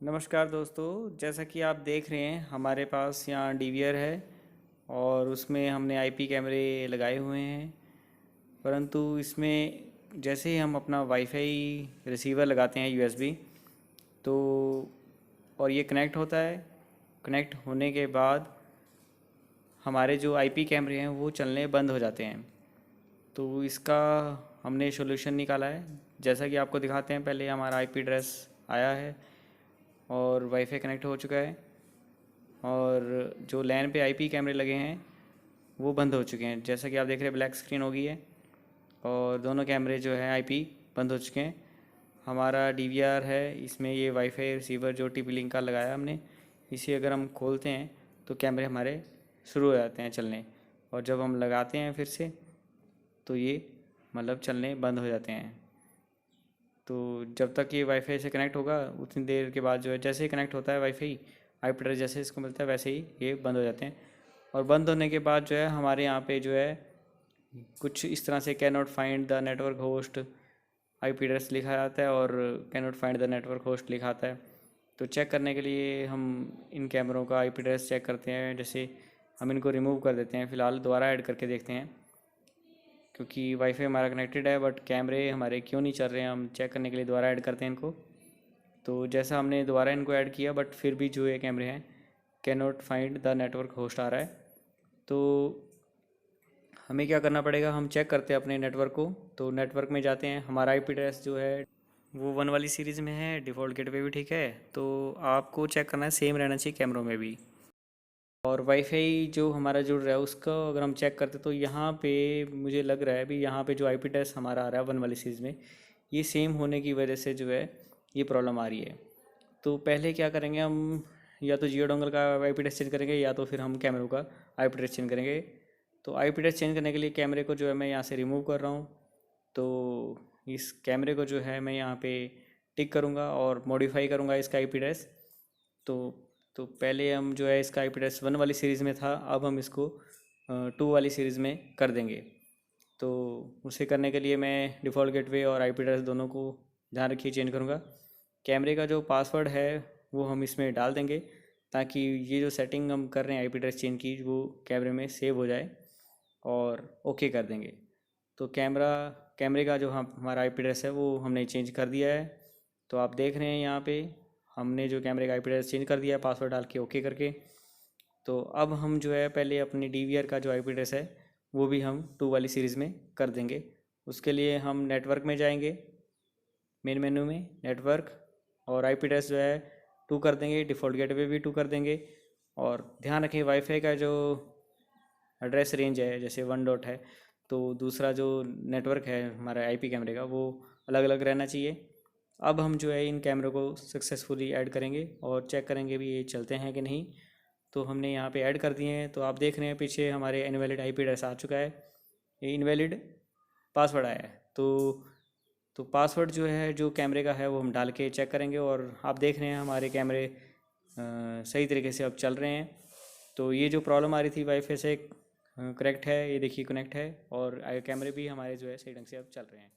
नमस्कार दोस्तों, जैसा कि आप देख रहे हैं हमारे पास यहाँ डीवीआर है और उसमें हमने आईपी कैमरे लगाए हुए हैं। परंतु इसमें जैसे ही हम अपना वाईफाई रिसीवर लगाते हैं यूएसबी, तो और ये कनेक्ट होता है। कनेक्ट होने के बाद हमारे जो आईपी कैमरे हैं वो चलने बंद हो जाते हैं। तो इसका हमने सॉल्यूशन निकाला है। जैसा कि आपको दिखाते हैं, पहले हमारा आईपी एड्रेस आया है और वाईफाई कनेक्ट हो चुका है और जो लैन पे आईपी कैमरे लगे हैं वो बंद हो चुके हैं। जैसा कि आप देख रहे हैं, ब्लैक स्क्रीन हो गई है और दोनों कैमरे जो है आईपी बंद हो चुके हैं। हमारा डीवीआर है, इसमें ये वाईफाई रिसीवर जो टीपी लिंक का लगाया हमने, इसे अगर हम खोलते हैं तो कैमरे हमारे शुरू हो जाते हैं चलने, और जब हम लगाते हैं फिर से तो ये मतलब चलने बंद हो जाते हैं। तो जब तक ये वाईफाई से कनेक्ट होगा उतनी देर के बाद जो है, जैसे ही कनेक्ट होता है वाईफाई आईपी एड्रेस जैसे इसको मिलता है वैसे ही ये बंद हो जाते हैं। और बंद होने के बाद जो है हमारे यहाँ पे जो है कुछ इस तरह से can not find the network host IP address लिखा जाता है और can not find the network host लिखा आता है। तो चेक करने के लिए हम इन कैमरों का आईपी एड्रेस चेक करते हैं। जैसे हम इनको रिमूव कर देते हैं, फ़िलहाल दोबारा ऐड करके देखते हैं, क्योंकि वाईफाई हमारा कनेक्टेड है बट कैमरे हमारे क्यों नहीं चल रहे हैं। हम चेक करने के लिए दोबारा ऐड करते हैं इनको। तो जैसा हमने दोबारा इनको ऐड किया बट फिर भी जो ये कैमरे हैं can not find the network host आ रहा है। तो हमें क्या करना पड़ेगा, हम चेक करते हैं अपने नेटवर्क को। तो नेटवर्क में जाते हैं, हमारा आईपी एड्रेस जो है वो 1 वाली सीरीज़ में है, डिफ़ॉल्ट गेटवे भी ठीक है। तो आपको चेक करना है सेम रहना चाहिए कैमरों में भी। और वाईफाई जो हमारा जुड़ रहा है उसका अगर हम चेक करते तो यहाँ पे मुझे लग रहा है भी यहाँ पे जो आईपी एड्रेस हमारा आ रहा है 1 वाली सीरीज़ में, ये सेम होने की वजह से जो है ये प्रॉब्लम आ रही है। तो पहले क्या करेंगे हम, या तो जियो डोंगल का आईपी एड्रेस चेंज करेंगे या तो फिर हम कैमरों का आईपी एड्रेस चेंज करेंगे। तो आईपी एड्रेस चेंज करने के लिए कैमरे को जो है मैं यहाँ से रिमूव कर रहा हूँ। तो इस कैमरे को जो है मैं यहाँ पे टिक करूँगा और मॉडिफाई करूँगा इसका आईपी एड्रेस। तो तो पहले हम जो है इसका आईपी एड्रेस 1 वाली सीरीज़ में था, अब हम इसको 2 वाली सीरीज़ में कर देंगे। तो उसे करने के लिए मैं डिफ़ॉल्ट गेटवे और आईपी एड्रेस दोनों को ध्यान रखिए चेंज करूँगा। कैमरे का जो पासवर्ड है वो हम इसमें डाल देंगे, ताकि ये जो सेटिंग हम कर रहे हैं आईपी एड्रेस चेंज की वो कैमरे में सेव हो जाए, और ओके कर देंगे। तो कैमरे का जो हमारा आईपी एड्रेस है वो हमने चेंज कर दिया है। तो आप देख रहे हैं यहाँ पे हमने जो कैमरे का आईपी एड्रेस चेंज कर दिया है पासवर्ड डाल के ओके करके। तो अब हम जो है पहले अपनी डीवीआर का जो आईपी एड्रेस है वो भी हम 2 वाली सीरीज़ में कर देंगे। उसके लिए हम नेटवर्क में जाएंगे, मेन मेन्यू में नेटवर्क, और आईपी एड्रेस जो है 2 कर देंगे, डिफ़ॉल्ट गेटवे भी 2 कर देंगे। और ध्यान रखें वाईफाई का जो एड्रेस रेंज है जैसे 1 डॉट है, तो दूसरा जो नेटवर्क है हमारा आईपी कैमरे का वो अलग अलग रहना चाहिए। अब हम जो है इन कैमरों को सक्सेसफुली ऐड करेंगे और चेक करेंगे भी ये चलते हैं कि नहीं। तो हमने यहाँ पे ऐड कर दिए हैं। तो आप देख रहे हैं पीछे हमारे इनवैलिड आईपी एड्रेस आ चुका है, ये इनवैलिड पासवर्ड आया है। तो पासवर्ड जो है जो कैमरे का है वो हम डाल के चेक करेंगे, और आप देख रहे हैं हमारे कैमरे सही तरीके से अब चल रहे हैं। तो ये जो प्रॉब्लम आ रही थी वाईफाई से करेक्ट है, ये देखिए कनेक्ट है, और कैमरे भी हमारे जो है सही ढंग से अब चल रहे हैं।